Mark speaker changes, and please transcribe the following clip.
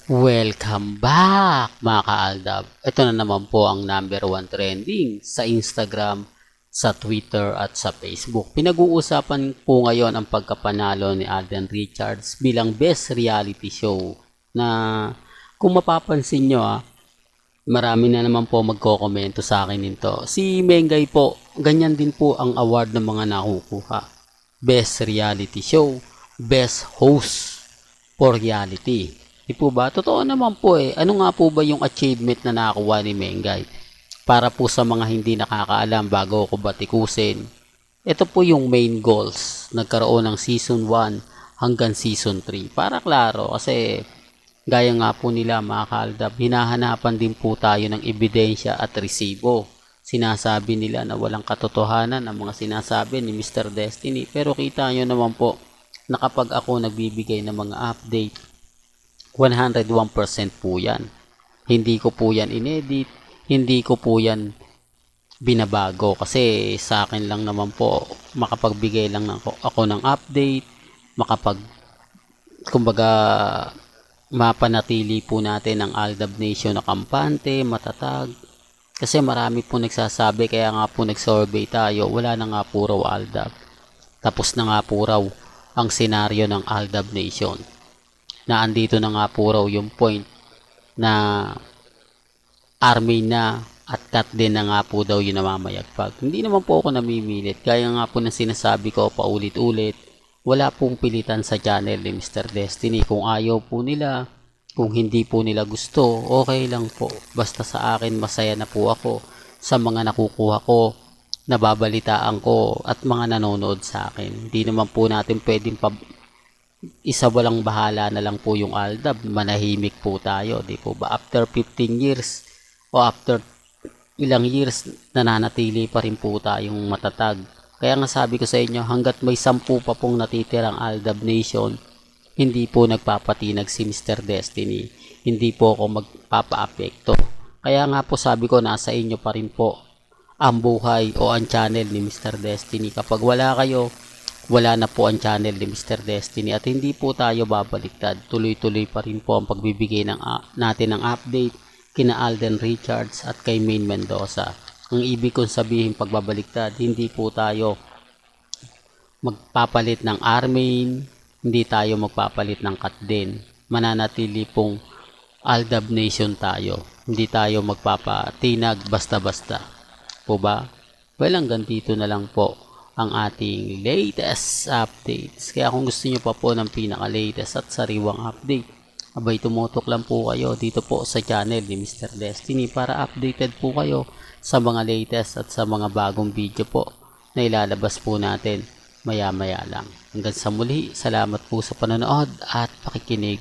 Speaker 1: Welcome back mga kaaldab. Ito na naman po ang number 1 trending sa Instagram, sa Twitter at sa Facebook. Pinag-uusapan po ngayon ang pagkapanalo ni Alden Richards bilang best reality show na kung mapapansin nyo marami na naman po magkokomento sa akin nito. Si Mengay po, ganyan din po ang award ng mga nakukuha. Best reality show, best host for reality. Di po ba? Totoo naman po Ano nga po ba yung achievement na nakakuha ni Mengay? Para po sa mga hindi nakakaalam bago ko batikusin, ito po yung main goals. Nagkaroon ng season 1 hanggang season 3. Para klaro kasi gaya nga po nila mga kaaldab, hinahanapan din po tayo ng ebidensya at resibo. Sinasabi nila na walang katotohanan ang mga sinasabi ni Mr. Destiny. Pero kita nyo naman po na kapag ako nagbibigay ng mga update, 101% po yan. Hindi ko po yan inedit, hindi ko po yan binabago kasi sa akin lang naman po makapagbigay lang ako ng update, kumbaga mapanatili po natin ang Aldab Nation na kampante, matatag. Kasi marami po nagsasabi, kaya nga po nag-survey tayo, wala na nga po raw Aldab. Tapos na nga po raw ang senaryo ng Aldab Nation. Na andito na nga po raw yung point na army na at cut din na nga po daw yung namamayagpag. Hindi naman po ako namimilit. Gaya nga po ng sinasabi ko paulit-ulit, wala pong pilitan sa channel ni Mr. Destiny. Kung ayaw po nila, kung hindi po nila gusto, okay lang po. Basta sa akin, masaya na po ako sa mga nakukuha ko, nababalitaan ko at mga nanonood sa akin. Hindi naman po natin pwedeng isa walang bahala na lang po yung Aldab, manahimik po tayo, di po ba? After 15 years o after ilang years, nananatili pa rin po tayong matatag. Kaya nga sabi ko sa inyo, hanggat may 10 pa pong natitirang Aldab Nation, hindi po nagpapatinag si Mr. Destiny. Hindi po ako magpapa-apekto. Kaya nga po sabi ko, nasa inyo pa rin po ang buhay o ang channel ni Mr. Destiny. Kapag wala kayo, wala na po ang channel ni Mr. Destiny at hindi po tayo babaliktad. Tuloy-tuloy pa rin po ang pagbibigay natin ng update kina Alden Richards at kay Maine Mendoza. Ang ibig kong sabihin pagbabaliktad, hindi po tayo magpapalit ng Armain, hindi tayo magpapalit ng Katden. Mananatili pong Aldab Nation tayo. Hindi tayo magpapatinag basta-basta. Po ba? Well, hanggang dito na lang po ang ating latest updates. Kaya kung gusto nyo pa po ng pinaka-latest at sariwang update, abay tumutok lang po kayo dito po sa channel ni Mr. Destiny para updated po kayo sa mga latest at sa mga bagong video po na ilalabas po natin maya-maya lang. Hanggang sa muli, salamat po sa panonood at pakikinig.